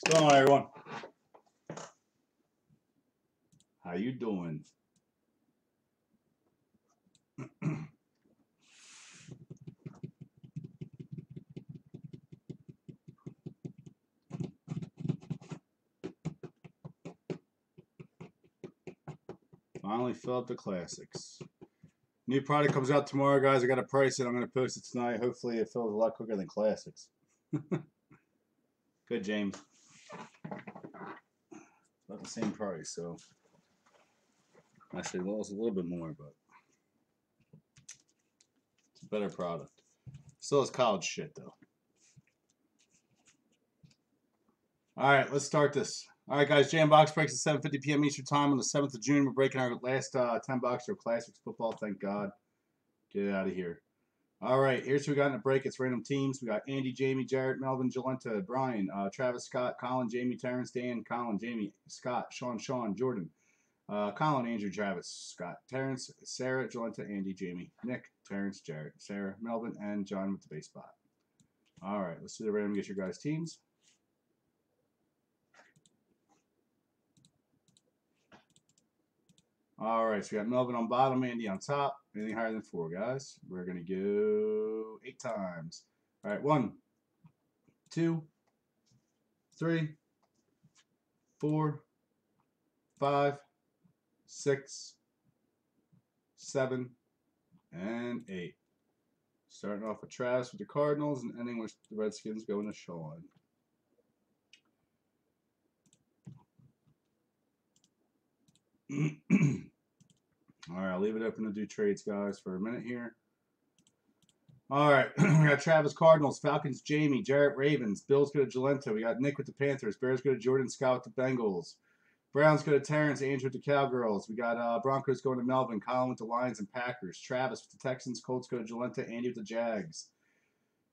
What's going on, everyone? How you doing? Finally fill up the classics. New product comes out tomorrow, guys. I got to price it. I'm going to post it tonight. Hopefully it fills a lot quicker than classics. Good, James. About the same price, so actually lost a little bit more, but it's a better product. Still has college shit, though. All right, let's start this. All right, guys, Jam Box breaks at 7:50 p.m. Eastern Time on the 7th of June. We're breaking our last 10 boxes of Classics football, thank God. Get it out of here. All right, here's who we got in the break. It's random teams. We got Andy, Jamie, Jarrett, Melvin, Jolenta, Brian, Travis, Scott, Colin, Jamie, Terrence, Dan, Colin, Jamie, Scott, Sean, Jordan, Colin, Andrew, Travis, Scott, Terrence, Sarah, Jolenta, Andy, Jamie, Nick, Terrence, Jarrett, Sarah, Melvin, and John with the base spot. All right, let's do the random. Get your guys' teams. All right, so we got Melvin on bottom, Andy on top. Anything higher than 4, guys? We're going to go 8 times. All right, 1, 2, 3, 4, 5, 6, 7, and 8. Starting off with Travis with the Cardinals and ending with the Redskins going to Sean. All right, I'll leave it open to do trades, guys, for a minute here. All right, we got Travis Cardinals, Falcons Jamie, Jarrett Ravens, Bills go to Jolenta. We got Nick with the Panthers, Bears go to Jordan, Scott with the Bengals, Browns go to Terrence, Andrew with the Cowgirls. We got Broncos going to Melvin, Colin with the Lions and Packers, Travis with the Texans, Colts go to Jolenta, Andy with the Jags.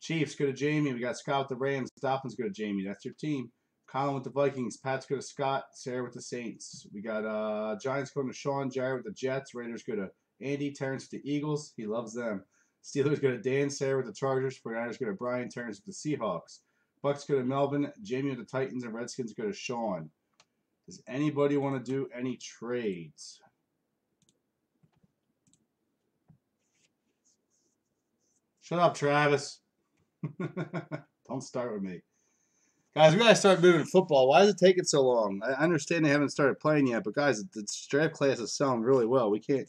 Chiefs go to Jamie. We got Scott with the Rams, Dolphins go to Jamie. That's your team. Colin with the Vikings, Pats go to Scott, Sarah with the Saints. We got Giants going to Sean, Jarrett with the Jets, Raiders go to Andy, Terrence with the Eagles. He loves them. Steelers go to Dan, Sarah with the Chargers, 49ers go to Brian, Terrence with the Seahawks. Bucks go to Melvin, Jamie with the Titans, and Redskins go to Sean. Does anybody want to do any trades? Shut up, Travis. Don't start with me. Guys, we got to start moving football. Why is it taking so long? I understand they haven't started playing yet, but guys, the draft class is selling really well. We can't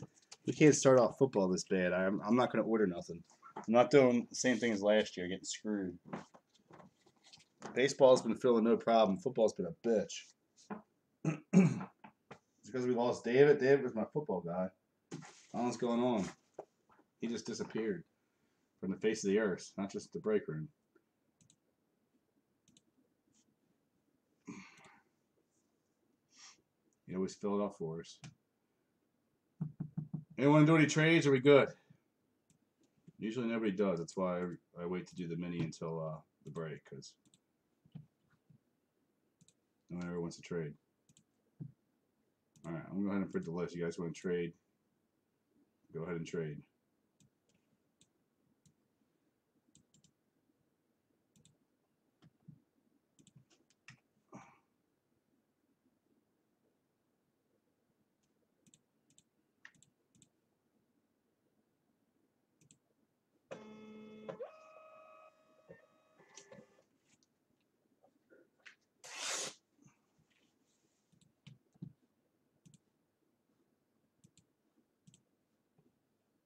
start off football this bad. I'm not going to order nothing. I'm not doing the same thing as last year, getting screwed. Baseball's been filling no problem. Football's been a bitch. It's because we lost David. David was my football guy. I don't know what's going on. He just disappeared from the face of the earth, not just the break room. He always fill it up for us. Anyone do any trades? Are we good? Usually nobody does. That's why I wait to do the mini until the break, because no one ever wants to trade. All right, I'm going to go ahead and print the list. You guys want to trade? Go ahead and trade.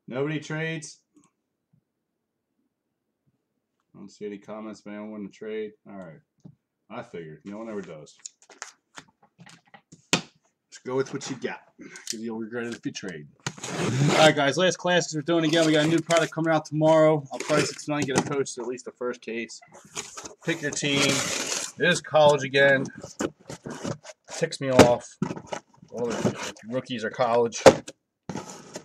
Nobody trades? I don't see any comments, man. I want to trade. All right. I figured. No one ever does. Just go with what you got, because you'll regret it if you trade. All right, guys. Last classics we're doing again. We got a new product coming out tomorrow. I'll price it tonight. Get a post at least the first case. Pick your team. It is college again. Ticks me off. All the rookies are college.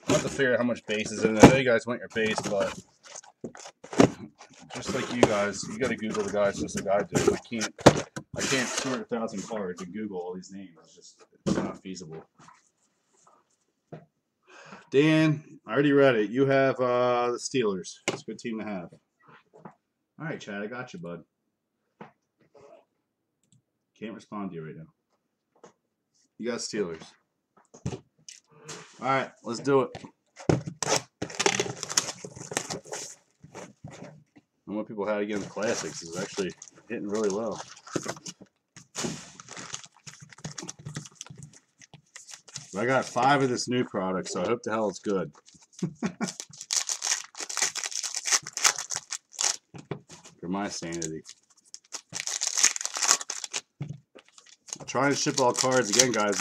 I'll have to figure out how much base is in it. I know you guys want your base, but just like you guys, you got to Google the guys just like I do. I can't sort 1,000 cards and Google all these names. It's not feasible. Dan, I already read it. You have the Steelers. It's a good team to have. All right, Chad, I got you, bud. Can't respond to you right now. You got Steelers. All right, let's do it. And what people had against Classics is actually hitting really well. I got 5 of this new product, so I hope the hell it's good. For my sanity. I'm trying to ship all cards again, guys.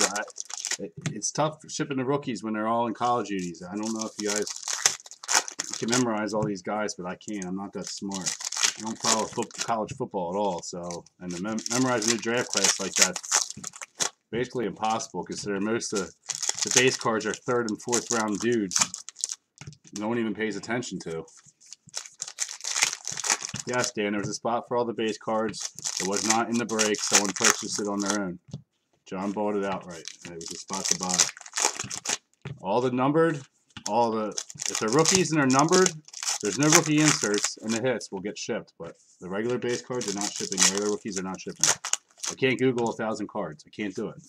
It's tough shipping the rookies when they're all in college unis. I don't know if you guys can memorize all these guys, but I can't. I'm not that smart. I don't follow college football at all, so and to memorize a new draft class like that, basically impossible. Considering most of the base cards are 3rd and 4th round dudes. No one even pays attention to. Yes, Dan, there was a spot for all the base cards. It was not in the break. Someone purchased it on their own. John bought it outright. And it was a spot to buy. All the numbered, if they're rookies and they're numbered, there's no rookie inserts, and the hits will get shipped. But the regular base cards are not shipping. The regular rookies are not shipping. I can't Google 1,000 cards. I can't do it.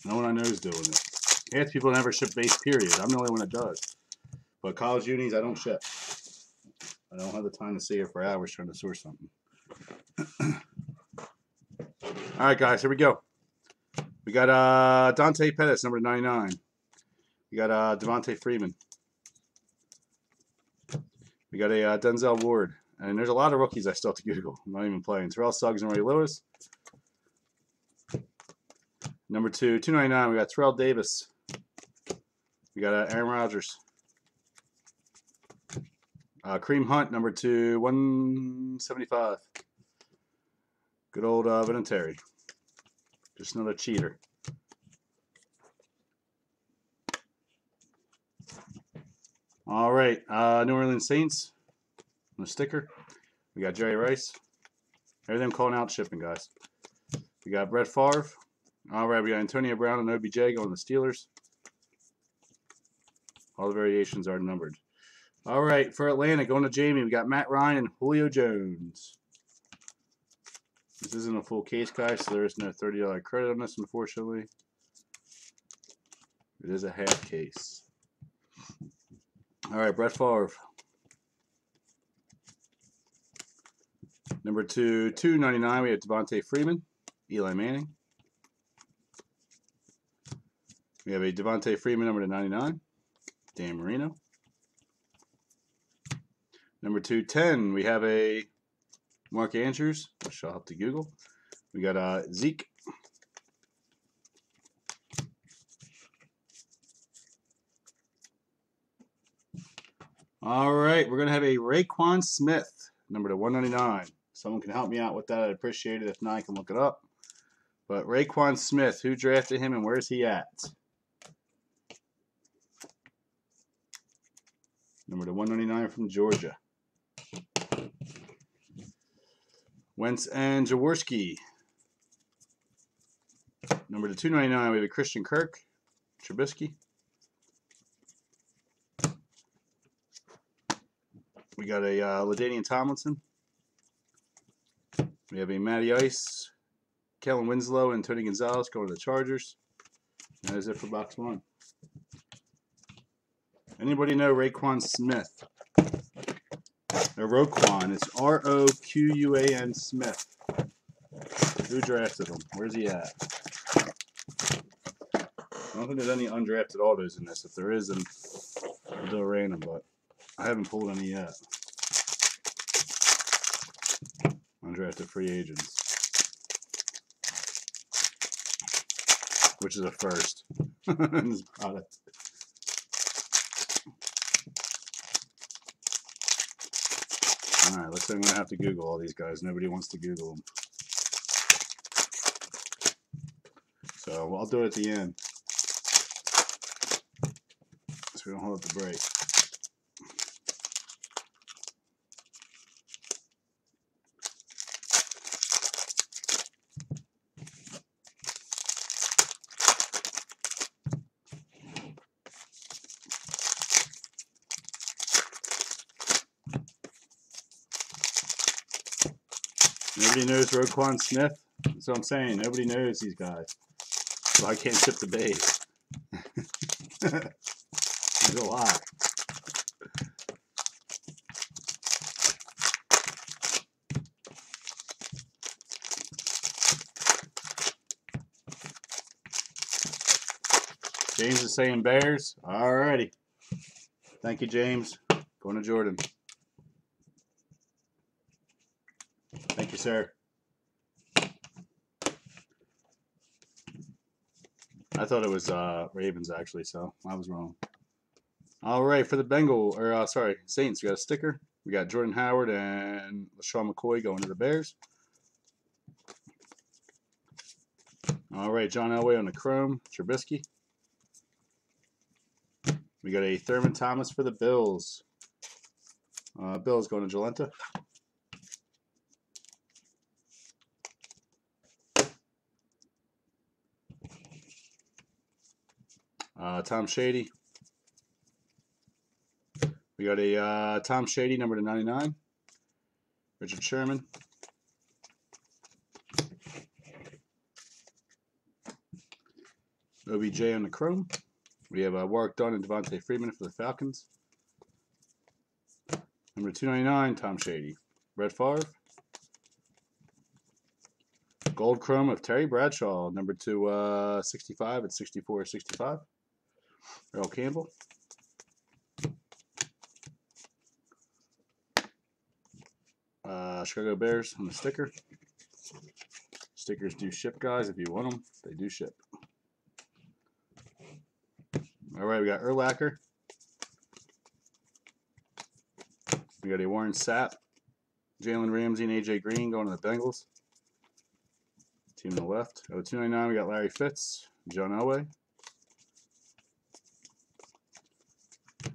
No one I know is doing it. Half people never ship base, period. I'm the only one that does. But college unis, I don't ship. I don't have the time to sit here for hours trying to source something. All right, guys, here we go. We got Dante Pettis, number 99. We got Devontae Freeman. We got a Denzel Ward. And there's a lot of rookies I still have to Google. I'm not even playing. Terrell Suggs and Ray Lewis. Number 2, 299, we got Terrell Davis. We got Aaron Rodgers. Kareem Hunt, number 2, 175. Good old Vinatieri. Just another cheater. All right, New Orleans Saints. On the sticker. We got Jerry Rice. Everything calling out shipping, guys. We got Brett Favre. All right, we got Antonio Brown and OBJ going to the Steelers. All the variations are numbered. All right, for Atlanta, going to Jamie, we got Matt Ryan and Julio Jones. This isn't a full case, guys, so there is no $30 credit on this, unfortunately. It is a half case. All right, Brett Favre. Number 2, 299, we have Devontae Freeman, Eli Manning. We have a Devontae Freeman, number 99, Dan Marino. Number 210, we have a Mark Andrews, which I'll have to Google. We got Zeke. All right, we're going to have a Raekwon Smith, number 199. Someone can help me out with that. I'd appreciate it. If not, I can look it up. But Raekwon Smith, who drafted him and where's he at? Number 199 from Georgia. Wentz and Jaworski. Number 299, we have a Christian Kirk, Trubisky. We got a LaDainian Tomlinson. We have a Matty Ice, Kellen Winslow, and Tony Gonzalez going to the Chargers. That is it for box 1. Anybody know Raekwon Smith? Or Roquan. It's R-O-Q-U-A-N Smith. Who drafted him? Where's he at? I don't think there's any undrafted autos in this. If there is, then I'll do a random, but I haven't pulled any yet. Undrafted free agents. Which is a first in this product. Alright, looks like I'm going to have to Google all these guys. Nobody wants to Google them. So I'll do it at the end. So we don't hold up the break. Nobody knows Roquan Smith. That's what I'm saying. Nobody knows these guys. So I can't ship the base. There's a lot. James is saying Bears. Alrighty. Thank you, James. Going to Jordan. Thank you, sir. I thought it was Ravens, actually, so I was wrong. All right, for the Saints, we got a sticker. We got Jordan Howard and LaShawn McCoy going to the Bears. All right, John Elway on the Chrome, Trubisky. We got a Thurman Thomas for the Bills. Bills going to Jolenta. Tom Shady. We got a Tom Shady, number to 99. Richard Sherman. OBJ on the Chrome. We have Warwick Dunn and Devontae Freeman for the Falcons. Number 299, Tom Shady. Brett Favre. Gold Chrome of Terry Bradshaw, number 265 at 64/65. Earl Campbell. Chicago Bears on the sticker. Stickers do ship, guys. If you want them, they do ship. All right, we got Urlacher. We got a Warren Sapp, Jalen Ramsey, and AJ Green going to the Bengals. Team on the left. 299, we got Larry Fitz, John Elway.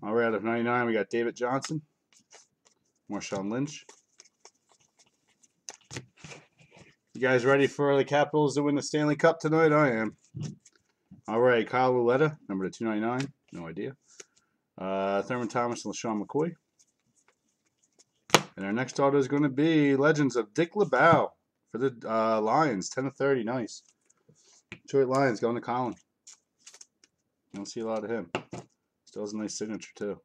All right, out of 99, we got David Johnson, Marshawn Lynch. You guys ready for the Capitals to win the Stanley Cup tonight? I am. All right, Kyle Luletta, number 299. No idea. Thurman Thomas and LaShawn McCoy. And our next auto is going to be Legends of Dick LeBeau for the Lions, 10/30. Nice. Detroit Lions going to Colin. You don't see a lot of him. Still has a nice signature, too.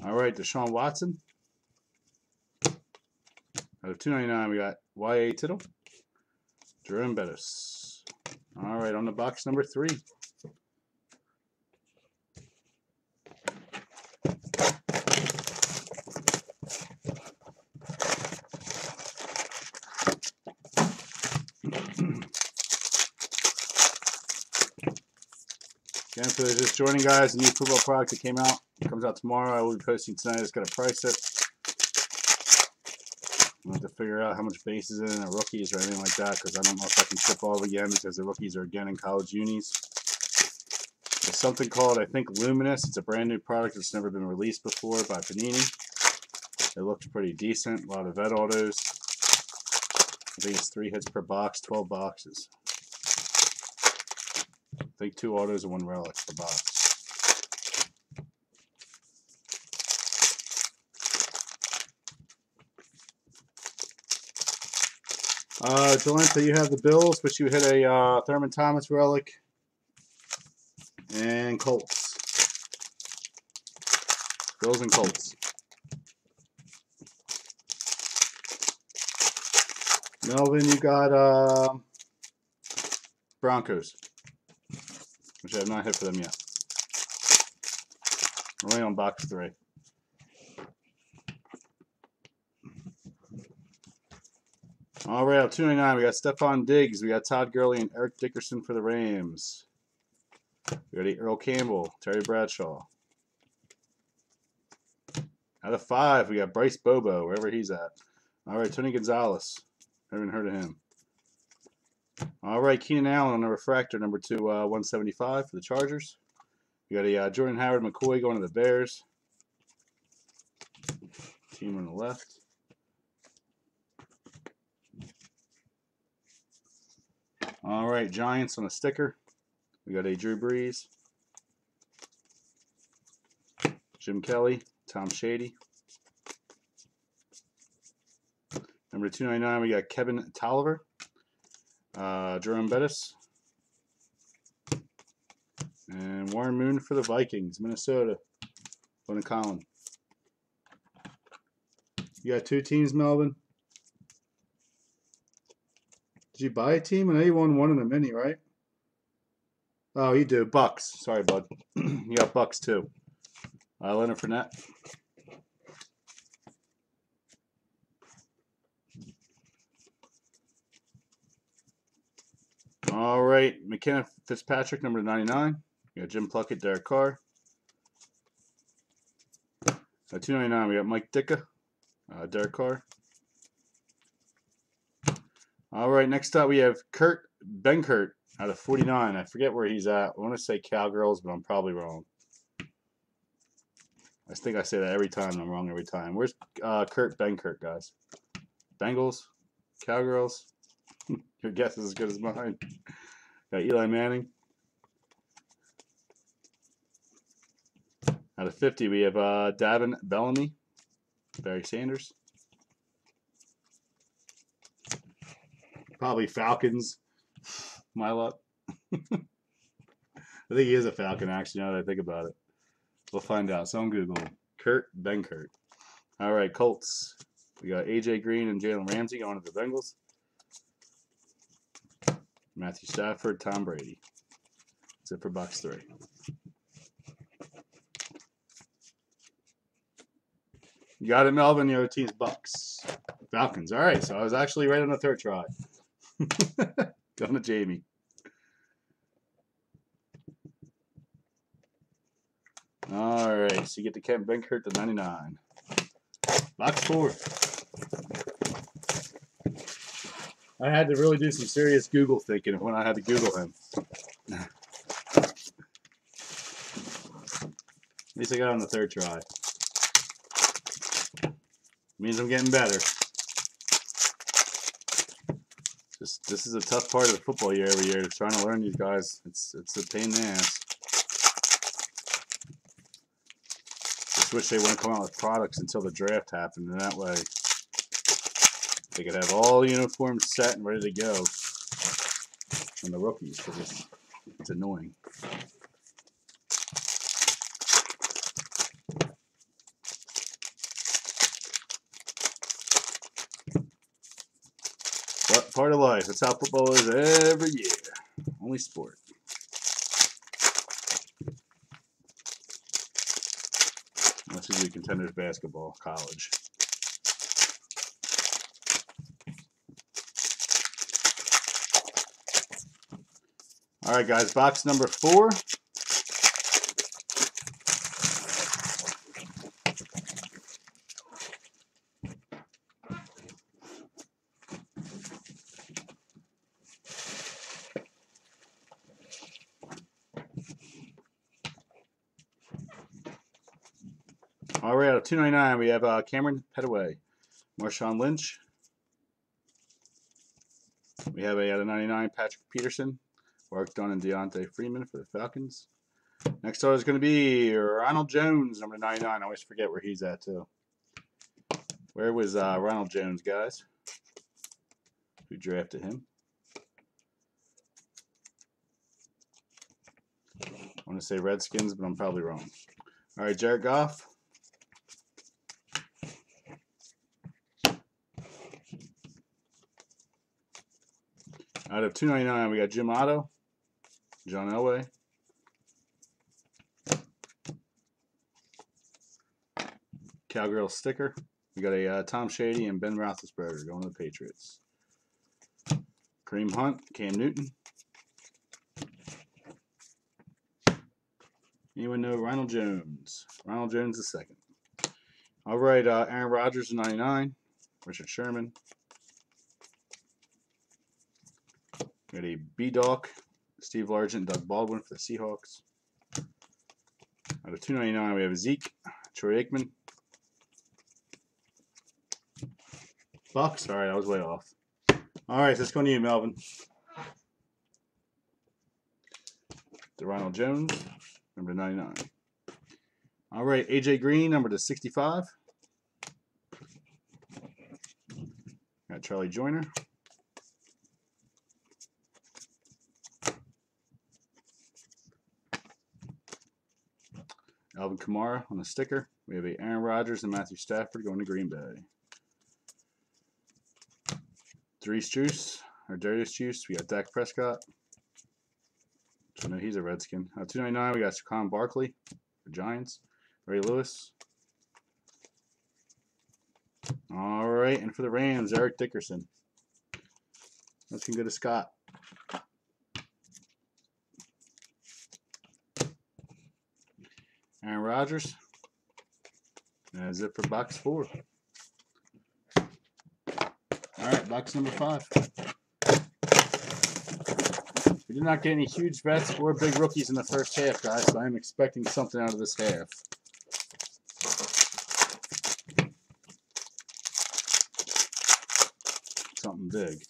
All right, Deshaun Watson. Out of 299, we got Y.A. Tittle. Jerome Bettis. All right, on the box number 3. Again, for those just joining, guys, the new football product that came out. It comes out tomorrow. I will be posting tonight. I just got to price it. I'm going to have to figure out how much base is in or rookies or anything like that, because I don't know if I can ship all again, because the rookies are again in college unis. There's something called, I think, Luminous. It's a brand new product that's never been released before by Panini. It looks pretty decent. A lot of vet autos. I think it's 3 hits per box, 12 boxes. I think 2 autos and 1 relic per box. Jolenta, you have the Bills, but you hit a Thurman Thomas relic and Colts. Bills and Colts. Melvin, you got Broncos, which I have not hit for them yet. We're only on box 3. All right, up 299, we got Stephon Diggs, we got Todd Gurley, and Eric Dickerson for the Rams. We got Earl Campbell, Terry Bradshaw. Out of 5, we got Bryce Bobo, wherever he's at. All right, Tony Gonzalez. Haven't heard of him. All right, Keenan Allen on the refractor, number 175 for the Chargers. We got a Jordan Howard McCoy going to the Bears. Team on the left. All right, Giants on a sticker. We got a Drew Brees, Jim Kelly, Tom Shady. Number 299, we got Kevin Tolliver. Jerome Bettis. And Warren Moon for the Vikings, Minnesota. One Colin. You got 2 teams, Melvin? Did you buy a team? I know you won one in the mini, right? Oh, you do. Bucks. Sorry, bud. You got Bucks, too. Leonard Fournette. All right. McKenna Fitzpatrick, number 99. You got Jim Plunkett, Derek Carr. At 299, we got Mike Ditka, Derek Carr. All right, next up we have Kurt Benkert out of 49. I forget where he's at. I want to say Cowgirls, but I'm probably wrong. I think I say that every time, and I'm wrong every time. Where's Kurt Benkert, guys? Bengals? Cowgirls? Your guess is as good as mine. Got Eli Manning. Out of 50, we have Davin Bellamy, Barry Sanders. Probably Falcons. My luck. I think he is a Falcon, actually, now that I think about it. We'll find out. So I'm Googling. Kurt Benkert. All right, Colts. We got A.J. Green and Jalen Ramsey going to the Bengals. Matthew Stafford, Tom Brady. That's it for box 3. You got it, Melvin. The other team's Bucks. Falcons. All right, so I was actually right on the 3rd try. Going to Jamie. All right, so you get the Kent Benkert to 99. Box 4. I had to really do some serious Google thinking when I had to Google him. At least I got on the 3rd try. Means I'm getting better. This is a tough part of the football year every year. Trying to learn these guys. It's a pain in the ass. Just wish they wouldn't come out with products until the draft happened, and that way they could have all the uniforms set and ready to go. And the rookies, because it's annoying. But part of life. That's how football is every year. Only sport. Unless you do Contenders basketball, college. All right, guys. Box number 4. All right, out of 299, we have Cameron Petaway, Marshawn Lynch. We have out of 99, Patrick Peterson, Mark Dunn and Deontay Freeman for the Falcons. Next up is going to be Ronald Jones, number 99. I always forget where he's at, too. Where was Ronald Jones, guys? Who drafted him? I want to say Redskins, but I'm probably wrong. All right, Jared Goff. Out of 299, we got Jim Otto, John Elway. Cowgirl sticker. We got a Tom Shady and Ben Roethlisberger going to the Patriots. Kareem Hunt, Cam Newton. Anyone know Ronald Jones? Ronald Jones the second. All right, Aaron Rodgers 99. Richard Sherman. Got a B-Doc, Steve Largent, Doug Baldwin for the Seahawks. Out of 299, we have Zeke, Troy Aikman. Bucks. All right, I was way off. All right, so let's go to you, Melvin. The Ronald Jones, number 99. All right, AJ Green, number to 65. Got Charlie Joyner. Alvin Kamara on the sticker. We have a Aaron Rodgers and Matthew Stafford going to Green Bay. Darius Juice. We got Dak Prescott. So I know he's a Redskin. 299, we got Saquon Barkley for Giants. Ray Lewis. All right, and for the Rams, Eric Dickerson. Looking good to Scott. Aaron Rodgers. That's it for box 4. All right, box number 5. We did not get any huge vets or big rookies in the first half, guys, so I'm expecting something out of this half. Something big.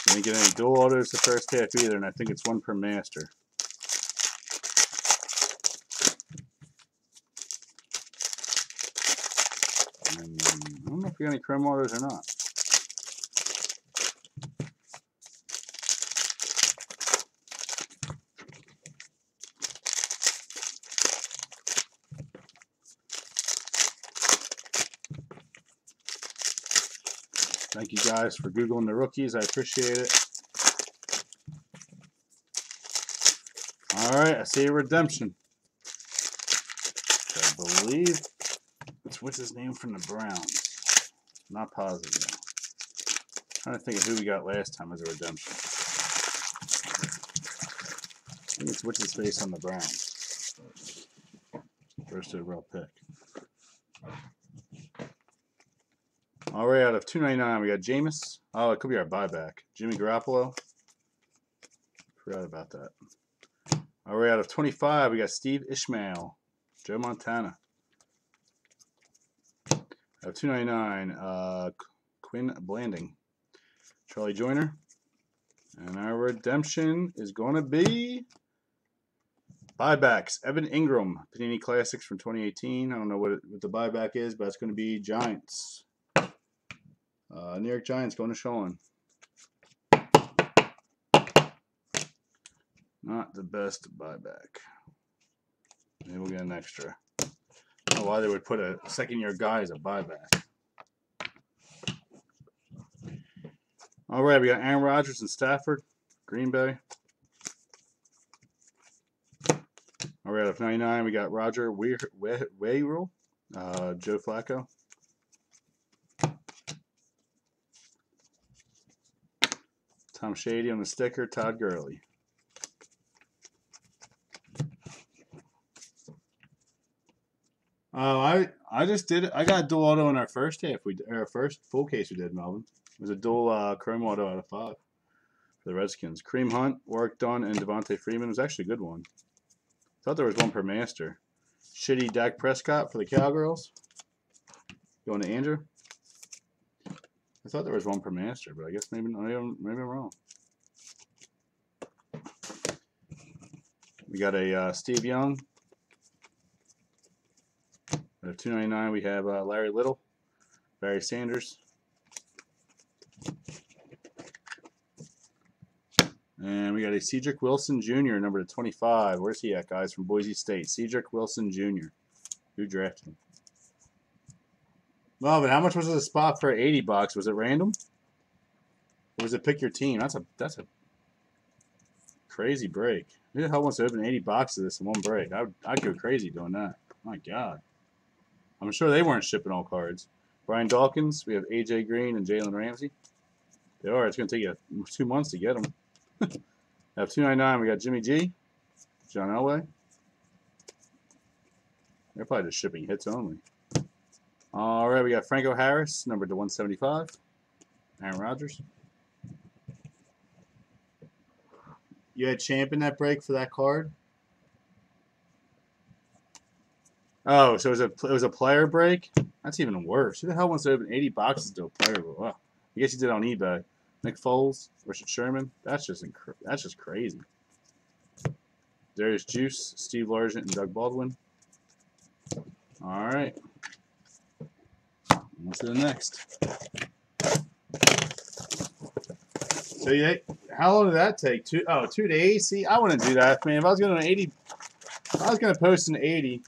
I didn't get any dual autos the first half either, and I think it's 1 per master. And I don't know if we got any chrome autos or not. Thank you guys for Googling the rookies. I appreciate it. All right, I see a redemption. I believe it's what's his name from the Browns. Not positive though. Trying to think of who we got last time as a redemption. I think it's what's his face on the Browns. First overall pick. All right, out of 299, we got Jameis. Oh, it could be our buyback. Jimmy Garoppolo. Forgot about that. All right, out of 25, we got Steve Ishmael. Joe Montana. Out of 299, Quinn Blanding. Charlie Joyner. And our redemption is going to be buybacks. Evan Ingram, Panini Classics from 2018. I don't know what the buyback is, but it's going to be Giants. New York Giants going to Sean. Not the best buyback. Maybe we'll get an extra. I don't know why they would put a second-year guy as a buyback. All right, we got Aaron Rodgers and Stafford, Green Bay. All right, out of 99, we got Roger Wayrell, Joe Flacco. Tom Shady on the sticker, Todd Gurley. Oh, I just did it. I got a dual auto in our first half. Our first full case we did, Melvin. It was a dual chrome auto out of 5 for the Redskins. Kareem Hunt, Warwick Dunn, and Devontae Freeman was actually a good one. Thought there was 1 per master. Shitty Dak Prescott for the Cowgirls. Going to Andrew. I thought there was 1 per master, but I guess maybe I'm wrong. We got a Steve Young. Out of 299, we have Larry Little, Barry Sanders. And we got a Cedric Wilson Jr., number 25. Where's he at, guys? From Boise State. Cedric Wilson Jr. Who drafted him? Well, but how much was it a spot for 80 bucks? Was it random? Or was it pick your team? That's a crazy break. Who the hell wants to open 80 boxes of this in one break? I'd go crazy doing that. My God. I'm sure they weren't shipping all cards. Brian Dawkins. We have A.J. Green and Jalen Ramsey. They are. It's going to take you 2 months to get them. Out of 299, we got Jimmy G. John Elway. They're probably just shipping hits only. All right, we got Franco Harris, numbered to 175. Aaron Rodgers. You had Champ in that break for that card? Oh, so it was a player break? That's even worse. Who the hell wants to open 80 boxes to a player? Well, I guess you did on eBay. Nick Foles, Richard Sherman. That's just crazy. Darius Juice, Steve Largent, and Doug Baldwin. All right. On to the next. So yeah, how long did that take? 2 days. See, I wouldn't do that, man. If I was gonna post an 80,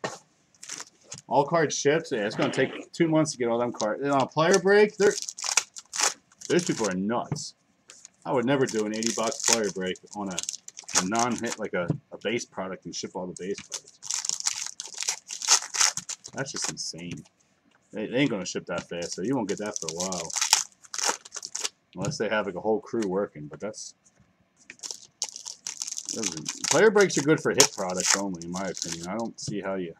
all cards shipped. Yeah, it's gonna take 2 months to get all them cards. And on a player break, those people are nuts. I would never do an $80 player break on a non-hit like a base product and ship all the base cards. That's just insane. They ain't gonna ship that fast, so you won't get that for a while. Unless they have like a whole crew working, but player breaks are good for hit products only, in my opinion. I don't see how you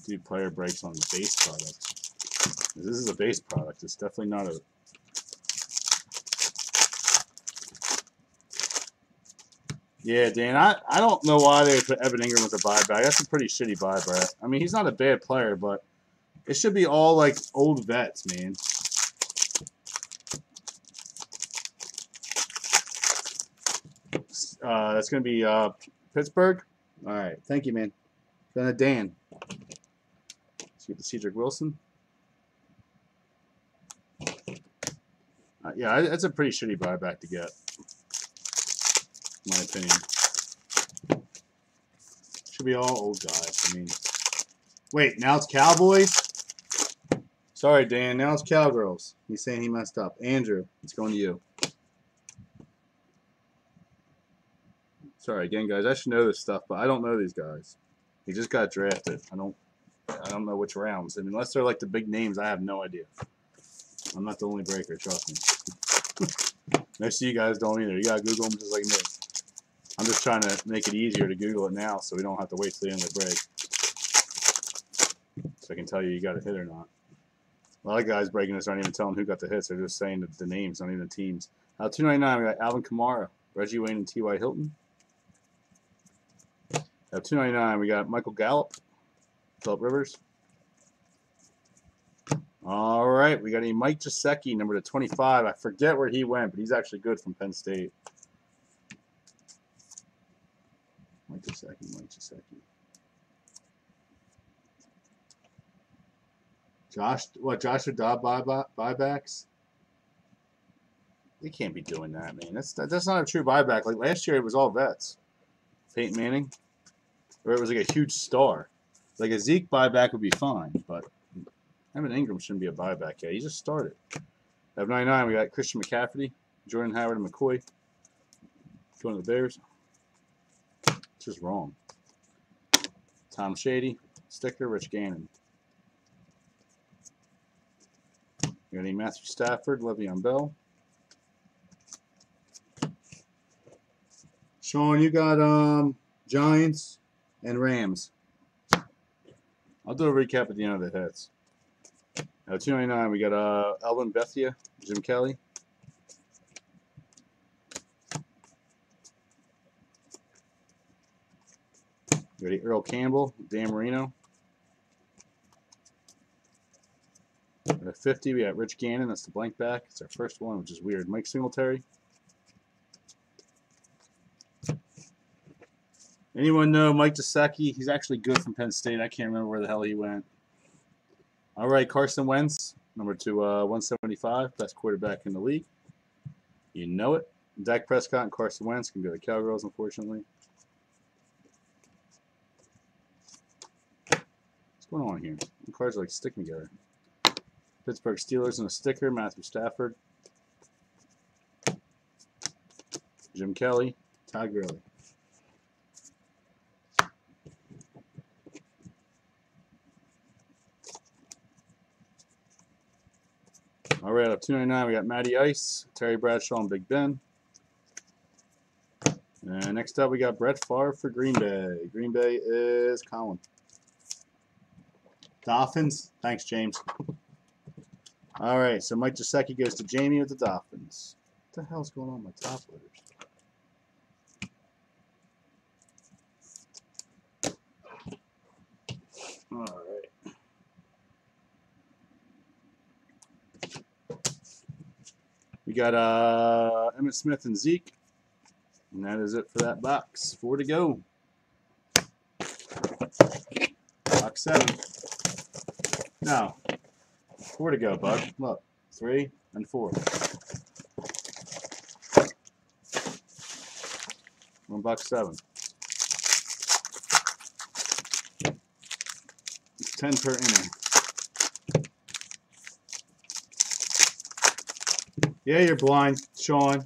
do player breaks on the base product. This is a base product. It's definitely not a. Yeah, Dan, I don't know why they would put Evan Ingram with a buyback. That's a pretty shitty buyback. I mean, he's not a bad player, but it should be all like old vets, man. That's going to be Pittsburgh. All right. Thank you, man. Then a Dan. Let's get the Cedric Wilson. Yeah, that's a pretty shitty buyback to get, in my opinion. Should be all old guys. I mean, wait, now it's Cowboys? Sorry, Dan. Now it's Cowgirls. He's saying he messed up. Andrew, it's going to you. Sorry again, guys. I should know this stuff, but I don't know these guys. He just got drafted. I don't know which rounds. I mean, unless they're like the big names, I have no idea. I'm not the only breaker, trust me. Most of you guys don't either. You gotta Google them just like me. I'm just trying to make it easier to Google it now, so we don't have to wait till the end of the break. So I can tell you got a hit or not. A lot of guys breaking this aren't even telling who got the hits. They're just saying the names, not even the teams. 299, we got Alvin Kamara, Reggie Wayne, and T.Y. Hilton. 299, we got Michael Gallup, Phillip Rivers. All right, we got a Mike Gesicki, number 25. I forget where he went, but he's actually good from Penn State. Mike Gesicki. Joshua Dobbs buybacks? They can't be doing that, man. That's not a true buyback. Like last year, it was all vets. Peyton Manning. Or it was like a huge star. Like a Zeke buyback would be fine, but Evan Ingram shouldn't be a buyback yet. He just started. At 99, we got Christian McCaffrey, Jordan Howard, and McCoy. Going to the Bears. It's just wrong. Tom Shady, sticker, Rich Gannon. We got a Matthew Stafford, Le'Veon Bell. Sean, you got Giants and Rams. I'll do a recap at the end of the hits. 299, we got Alvin Bethia, Jim Kelly. We got Earl Campbell, Dan Marino. At 50, we got Rich Gannon. That's the blank back. It's our first one, which is weird. Mike Singletary. Anyone know Mike Gesicki? He's actually good from Penn State. I can't remember where the hell he went. All right, Carson Wentz, number 175, best quarterback in the league. You know it. Dak Prescott and Carson Wentz can go to the Cowgirls, unfortunately. What's going on here? The cards are like sticking together. Pittsburgh Steelers and a sticker, Matthew Stafford. Jim Kelly, Todd Gurley. All right, up 299, we got Matty Ice, Terry Bradshaw, and Big Ben. And next up, we got Brett Favre for Green Bay. Green Bay is Colin. Dolphins. Thanks, James. All right, so Mike Gesicki goes to Jamie with the Dolphins. What the hell's going on with my top letters? All right. We got Emmitt Smith and Zeke. And that is it for that box. 4 to go. Box 7. Now, 4 to go, bud. Look, 3 and 4. $1.07. It's 10 per inning. Yeah, you're blind, Sean.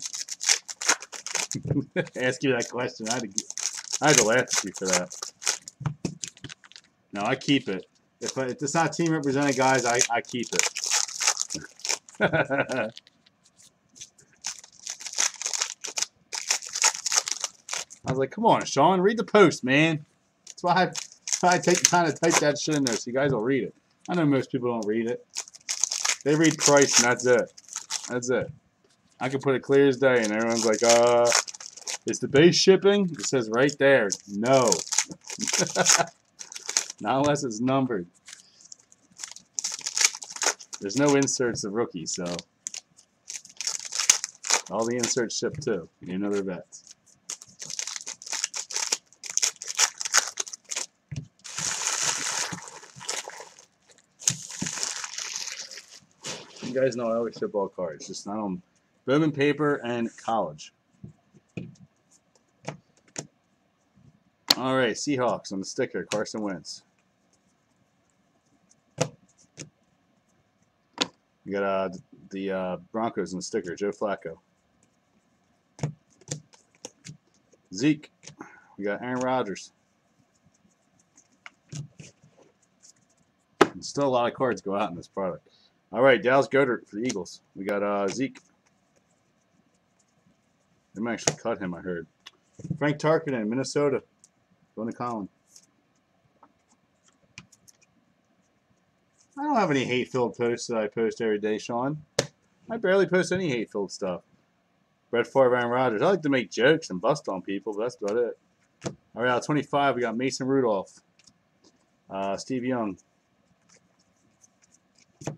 Ask you that question. I had to laugh at you for that. No, I keep it. If it's not team represented, guys, I keep it. I was like, come on, Sean, read the post, man. That's why I take the time to type that shit in there so you guys will read it. I know most people don't read it. They read price and that's it. That's it. I can put it clear as day and everyone's like, is the base shipping? It says right there, no. Not unless it's numbered. There's no inserts of rookies, so all the inserts ship too. You know they're vets. You guys know I always ship all cards, just not on Bowman paper and college. All right, Seahawks on the sticker, Carson Wentz. We got the Broncos on the sticker, Joe Flacco. Zeke, we got Aaron Rodgers. And still a lot of cards go out in this product. All right, Dallas Goedert for the Eagles. We got Zeke. They might actually cut him, I heard. Frank Tarkenton, Minnesota. Going to Colin. I don't have any hate-filled posts that I post every day, Sean. I barely post any hate-filled stuff. Brett Favre, Aaron Rodgers. I like to make jokes and bust on people, but that's about it. All right, 25, we got Mason Rudolph. Steve Young. I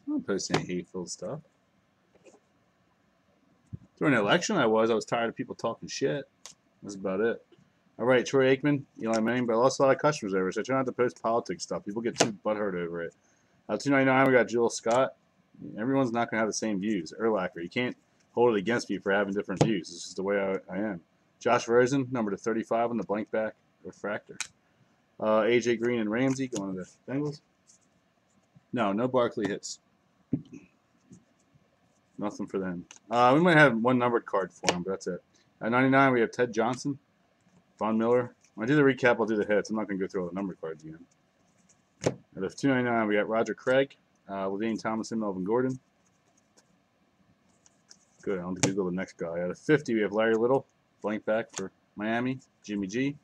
don't post any hate-filled stuff. During the election, I was tired of people talking shit. That's about it. All right, Troy Aikman, Eli Manning, but I lost a lot of customers over it, so I try not to post politics stuff. People get too butthurt over it. 299, we got Jill Scott. Everyone's not going to have the same views. Urlacher, you can't hold it against me for having different views. It's just the way I am. Josh Rosen, number to 35 on the blank back refractor. AJ Green and Ramsey going to the Bengals. No Barkley hits. Nothing for them. We might have one numbered card for them, but that's it. At 99, we have Ted Johnson, Von Miller. When I do the recap, I'll do the hits. I'm not going to go through all the numbered cards again. At 299, we got Roger Craig, LaDainian Tomlinson, Melvin Gordon. Good. I'll Google the next guy. At 50, we have Larry Little, blank back for Miami, Jimmy G.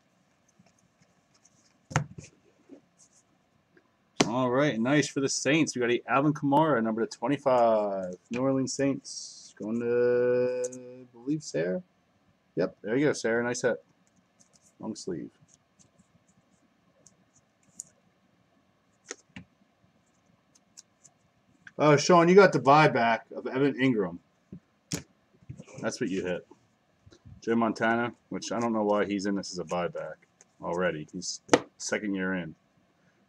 All right, nice for the Saints. We got Alvin Kamara, number to 25. New Orleans Saints. Going to, I believe, Sarah. Yep, there you go, Sarah. Nice hit. Long sleeve. Oh, Sean, you got the buyback of Evan Ingram. That's what you hit. Joe Montana, which I don't know why he's in this as a buyback already. He's second year in.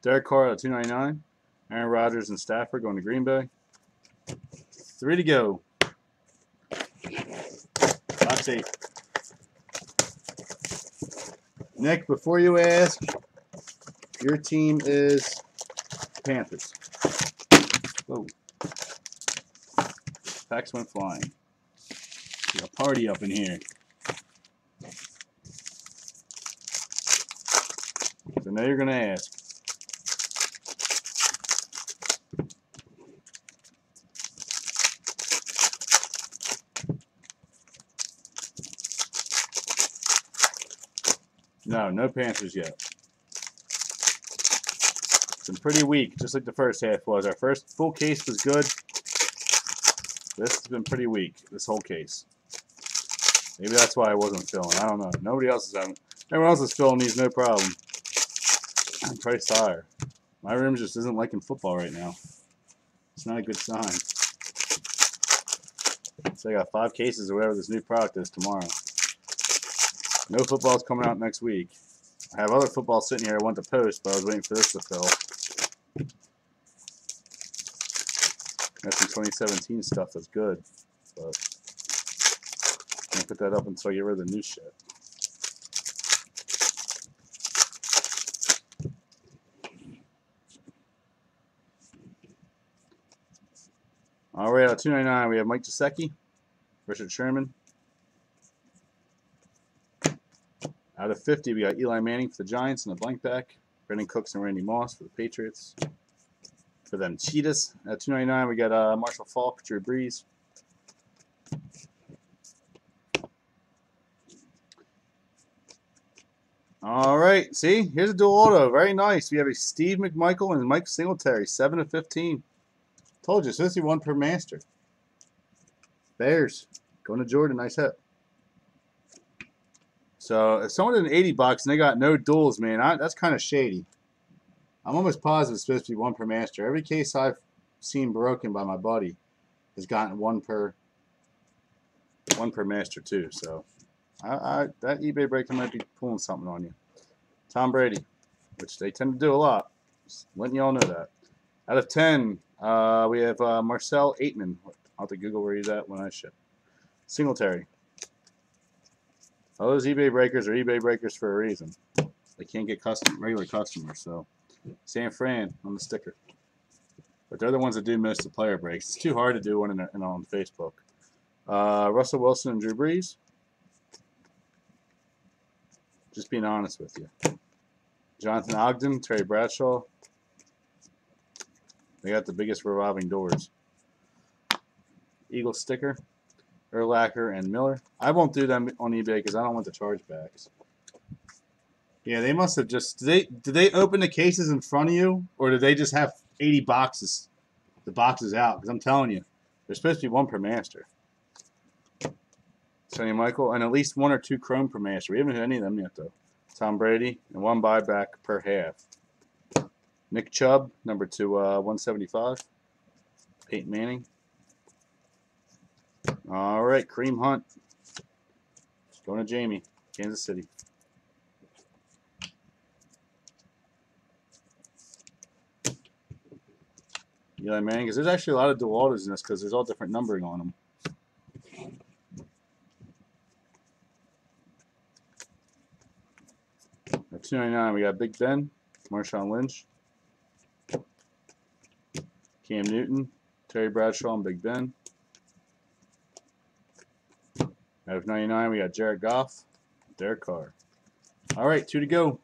Derek Carr at 299. Aaron Rodgers and Stafford going to Green Bay. 3 to go. Box 8. Nick, before you ask, your team is Panthers. Whoa. Packs went flying. Got a party up in here. So now you're going to ask. No Panthers yet. It's been pretty weak, just like the first half was. Our first full case was good. This has been pretty weak, this whole case. Maybe that's why I wasn't filling. I don't know. Nobody else is having. Everyone else is filling these, no problem. I'm priced higher. My room just isn't liking football right now. It's not a good sign. So I got 5 cases or whatever this new product is tomorrow. No football's coming out next week. I have other football sitting here I want to post, but I was waiting for this to fill. That's some 2017 stuff that's good, but can't put that up until I get rid of the new shit. All right, at 299 we have Mike Gesicki, Richard Sherman. Out of 50 we got Eli Manning for the Giants and a blank back. Brandon Cooks and Randy Moss for the Patriots. For them Cheetahs. At 299 we got Marshall Faulk, Drew Brees. All right, see, here's a dual auto. Very nice. We have a Steve McMichael and Mike Singletary, 7 of 15. Told you, it's supposed to be one per master. Bears going to Jordan. Nice hit. So if someone did an 80 bucks and they got no duels, man, that's kind of shady. I'm almost positive it's supposed to be one per master. Every case I've seen broken by my buddy has gotten one per master too. So that eBay breaker might be pulling something on you. Tom Brady, which they tend to do a lot. Just letting you all know that. Out of 10, we have Marcel Aitman. I'll have to Google where he's at when I ship. Singletary. All those eBay breakers are eBay breakers for a reason. They can't get regular customers. So San Fran on the sticker. But they're the ones that do most of the player breaks. It's too hard to do one on Facebook. Russell Wilson and Drew Brees. Just being honest with you. Jonathan Ogden, Terry Bradshaw. They got the biggest revolving doors. Eagle sticker, Urlacher, and Miller. I won't do them on eBay because I don't want the chargebacks. Yeah, they must have just... Did they open the cases in front of you? Or did they just have 80 boxes? The boxes out? Because I'm telling you, there's supposed to be one per master. Sonny Michael, and at least 1 or 2 chrome per master. We haven't hit any of them yet, though. Tom Brady, and 1 buyback per half. Nick Chubb, number 2, 175. Peyton Manning. All right, Kareem Hunt. Going to Jamie, Kansas City. Eli Manning, because there's actually a lot of dual autos in this because there's all different numbering on them. At 299, we got Big Ben, Marshawn Lynch, Cam Newton, Terry Bradshaw, and Big Ben. Out of 99, we got Jared Goff, Derek Carr. All right, 2 to go.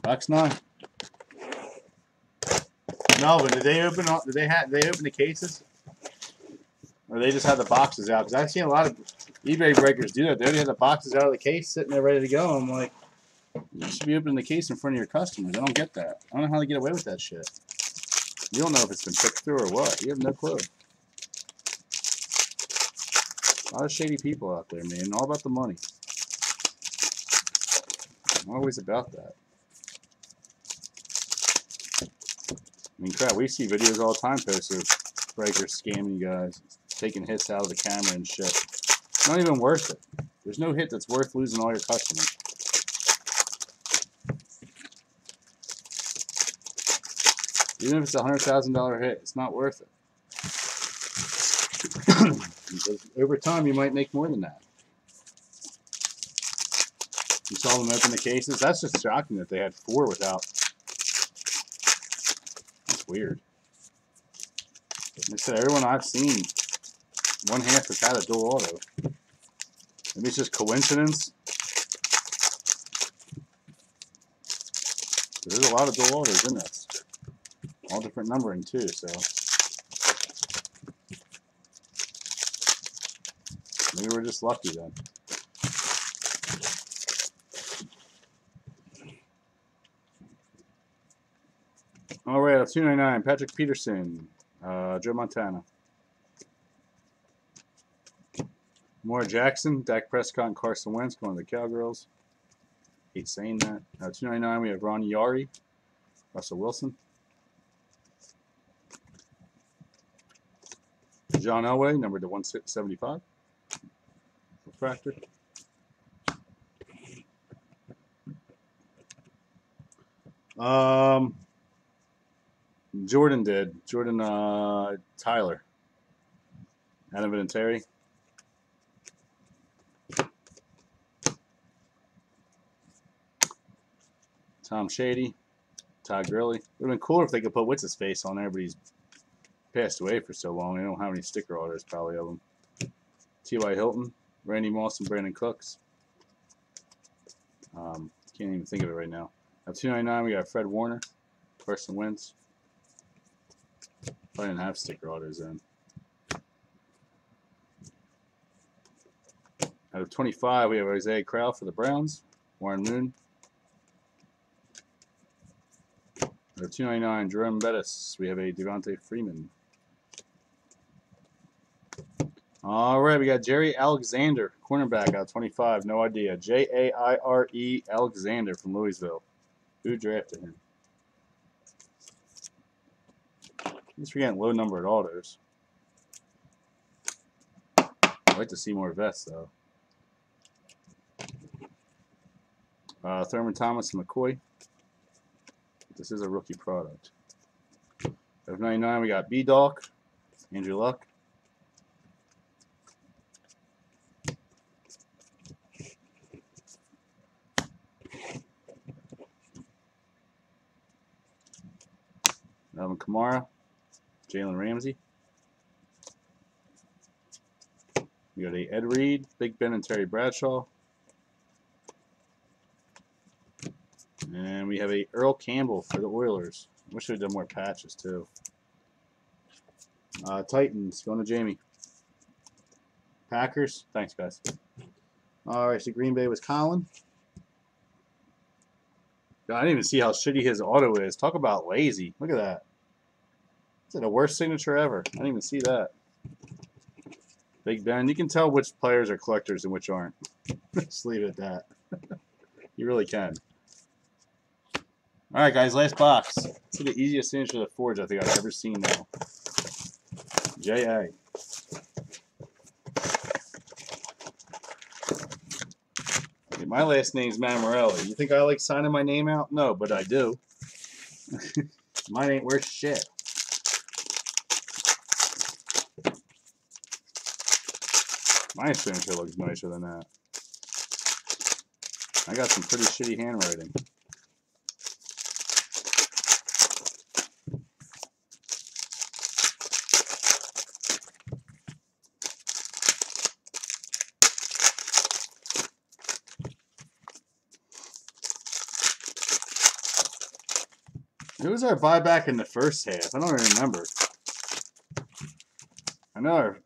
Box 9. Melvin, did they open the cases, or they just had the boxes out? Because I've seen a lot of eBay breakers do that. They already had the boxes out of the case, sitting there ready to go. I'm like, you should be opening the case in front of your customers. I don't get that. I don't know how they get away with that shit. You don't know if it's been picked through or what. You have no clue. A lot of shady people out there, man. All about the money. I'm always about that. I mean, crap, we see videos all the time posted of breakers scamming you guys, taking hits out of the camera and shit. It's not even worth it. There's no hit that's worth losing all your customers. Even if it's a $100,000 hit, it's not worth it. Because over time, you might make more than that. You saw them open the cases. That's just shocking that they had 4 without. That's weird. Like I said, everyone I've seen, 1/2 has had a dual auto. Maybe it's just coincidence. There's a lot of dual autos in this. All different numbering too, so maybe we're just lucky then. All right, 299, Patrick Peterson, Joe Montana. Lamar Jackson, Dak Prescott, and Carson Wentz going to the Cowgirls. Hate saying that. 299, we have Ronnie Yari, Russell Wilson. John Elway, number to 175. Refractor. Jordan did. Jordan Tyler. Adam Vinatieri. Tom Shady. Todd Gurley. It would have been cooler if they could put what's his face on there, but he's passed away for so long. They don't have any sticker orders probably of him. T.Y. Hilton, Randy Moss, and Brandon Cooks. Can't even think of it right now. At 299, we got Fred Warner, Carson Wentz. I didn't have sticker orders then. Out of 25, we have Isaiah Crowell for the Browns, Warren Moon. Out of 299, Jerome Bettis, we have a Devontae Freeman. All right, we got Jerry Alexander, cornerback out of 25. No idea. Jaire Alexander from Louisville. Who drafted him? He's forgetting low numbered autos. I'd like to see more vests, though. Thurman Thomas and McCoy. This is a rookie product. Out of 99, we got B-Doc, Andrew Luck. Alvin Kamara, Jalen Ramsey. We got a Ed Reed, Big Ben, and Terry Bradshaw. And we have a Earl Campbell for the Oilers. Wish we had done more patches too. Titans, going to Jamie. Packers, thanks guys. All right, so Green Bay was Colin. God, I didn't even see how shitty his auto is. Talk about lazy. Look at that. Is it the worst signature ever? I didn't even see that. Big Ben. You can tell which players are collectors and which aren't. Just leave it at that. You really can. All right, guys, last box. This is the easiest signature to forge I think I've ever seen now. J.A. Okay, my last name's Mammarelli. You think I like signing my name out? No, but I do. Mine ain't worth shit. My signature looks nicer than that. I got some pretty shitty handwriting. It was our buyback in the first half. I don't even remember. I know our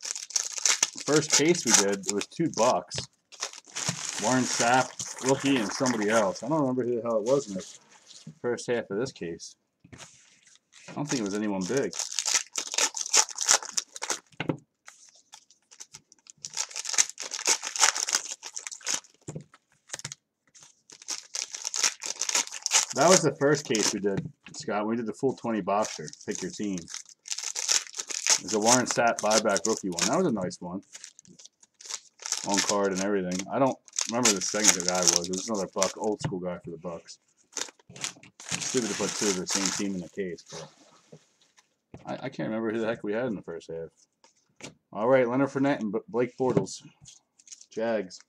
first case we did, it was $2. Warren Sapp, rookie, and somebody else. I don't remember who the hell it was in the first half of this case. I don't think it was anyone big. That was the first case we did, Scott. We did the full 20 boxer. Pick your team. It was a Warren Sapp buyback rookie one. That was a nice one. On card and everything. I don't remember the second guy was. It was another Buck, old school guy for the Bucks. Stupid to put two of the same team in the case, but I can't remember who the heck we had in the first half. All right, Leonard Fournette and Blake Bortles. Jags.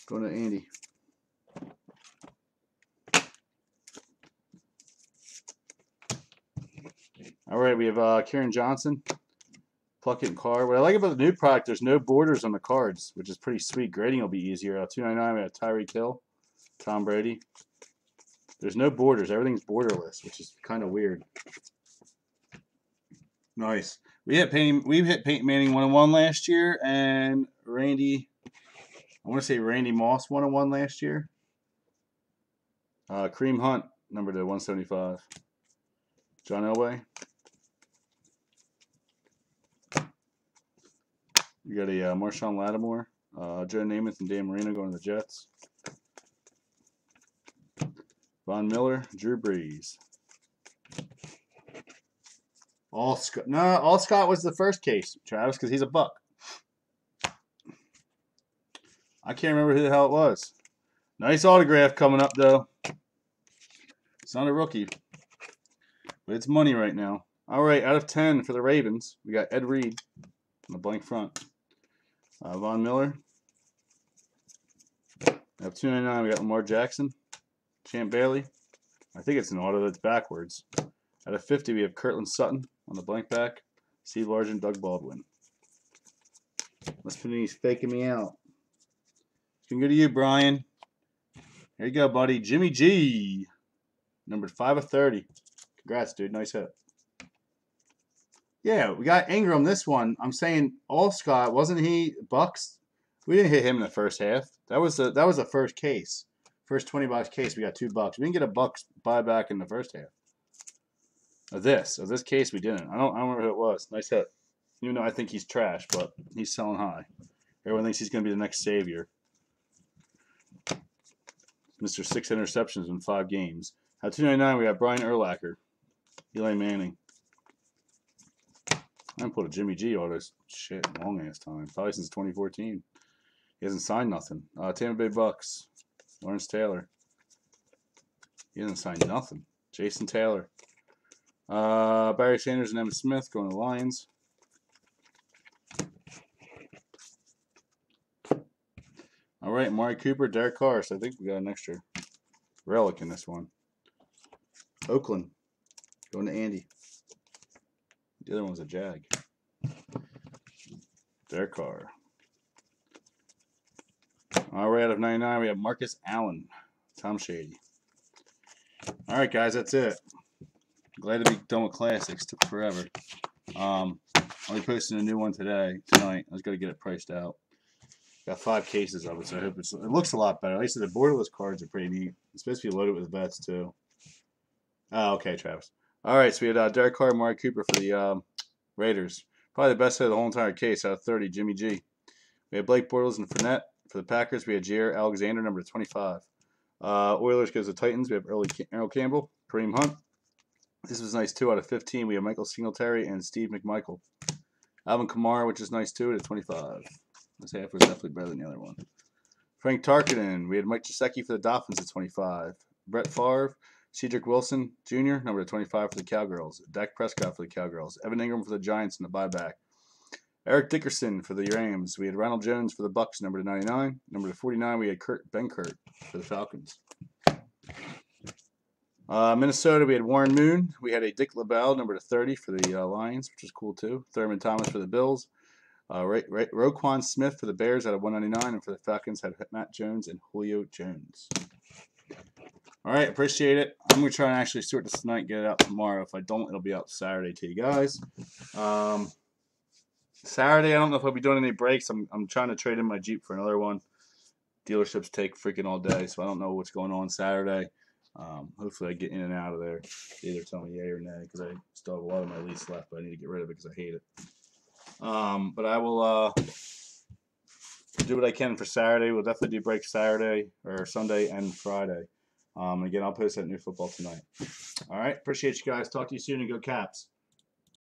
Going to Andy. All right, we have Kieran Johnson, Pluckett, and Carr. What I like about the new product, there's no borders on the cards, which is pretty sweet. Grading will be easier. $2.99, we have Tyreek Hill, Tom Brady. There's no borders. Everything's borderless, which is kind of weird. Nice. We hit Peyton Manning 1-1 last year, and I want to say Randy Moss 1-1 last year. Kareem Hunt, number to 175. John Elway. You got a Marshawn Lattimore, Joe Namath, and Dan Marino going to the Jets. Von Miller, Drew Brees. All Scott was the first case, Travis, because he's a Buck. I can't remember who the hell it was. Nice autograph coming up, though. It's not a rookie. but it's money right now. All right, out of 10 for the Ravens, we got Ed Reed on the blank front. Von Miller. Out of 299, we got Lamar Jackson. Champ Bailey. I think it's an auto that's backwards. Out of 50, we have Cortland Sutton on the blank back. Steve Largent, Doug Baldwin. Must be faking me out. Can go to you, Brian. Here you go, buddy. Jimmy G. Numbered 5 of 30. Congrats, dude. Nice hit. Yeah, we got Ingram this one. I'm saying all Scott, wasn't he Bucks? We didn't hit him in the first half. That was the first case. First $20 case, we got $2. We didn't get a Bucks buyback in the first half. Of this case, we didn't. I don't remember who it was. Nice hit. Even though I think he's trash, but he's selling high. Everyone thinks he's going to be the next savior. Mr. 6 interceptions in 5 games. At 299, we got Brian Urlacher. Eli Manning. I haven't put a Jimmy G all this shit long ass time. Probably since 2014. He hasn't signed nothing. Tampa Bay Bucks. Lawrence Taylor. He hasn't signed nothing. Jason Taylor. Barry Sanders and Emmitt Smith going to the Lions. All right, Amari Cooper, Derek Carr. So I think we got an extra relic in this one. Oakland going to Andy. The other one was a Jag. Derek Carr. All right, out of 99, we have Marcus Allen. Tom Shady. All right, guys, that's it. Glad to be done with classics. Took forever. I'll be posting a new one tonight. I was going to get it priced out. Got 5 cases of it, so I hope it looks a lot better. At least the borderless cards are pretty neat. It's supposed to be loaded with bets, too. Oh, okay, Travis. All right, so we had Derek Carr and Amari Cooper for the Raiders. Probably the best hit of the whole entire case out of 30, Jimmy G. We had Blake Bortles and Fournette. For the Packers, we had Jair Alexander, number 25. Oilers goes to Titans. We have Earl Campbell, Kareem Hunt. This was nice, 2 out of 15. We have Michael Singletary and Steve McMichael. Alvin Kamara, which is nice, 2 out of 25. This half was definitely better than the other one. Frank Tarkenton. We had Mike Gesicki for the Dolphins at 25. Brett Favre, Cedric Wilson Jr., number 25 for the Cowgirls. Dak Prescott for the Cowgirls. Evan Ingram for the Giants in the buyback. Eric Dickerson for the Rams. We had Ronald Jones for the Bucks, number 99. Number 49, we had Ben Kurt for the Falcons. Minnesota, we had Warren Moon. We had a Dick LaBelle, number 30 for the Lions, which is cool too. Thurman Thomas for the Bills. Roquan Smith for the Bears out of 199, and for the Falcons had Matt Jones and Julio Jones. All right, appreciate it. I'm going to try and actually sort this tonight and get it out tomorrow. If I don't, it'll be out Saturday to you guys. Saturday, I don't know if I'll be doing any breaks. I'm trying to trade in my Jeep for another one. Dealerships take freaking all day, so I don't know what's going on Saturday. Hopefully I get in and out of there. Either tell me yay or nay, because I still have a lot of my lease left, but I need to get rid of it because I hate it. But I will do what I can for Saturday. We'll definitely do breaks Saturday or Sunday and Friday. Again, I'll post that new football tonight. All right, appreciate you guys. Talk to you soon and go Caps.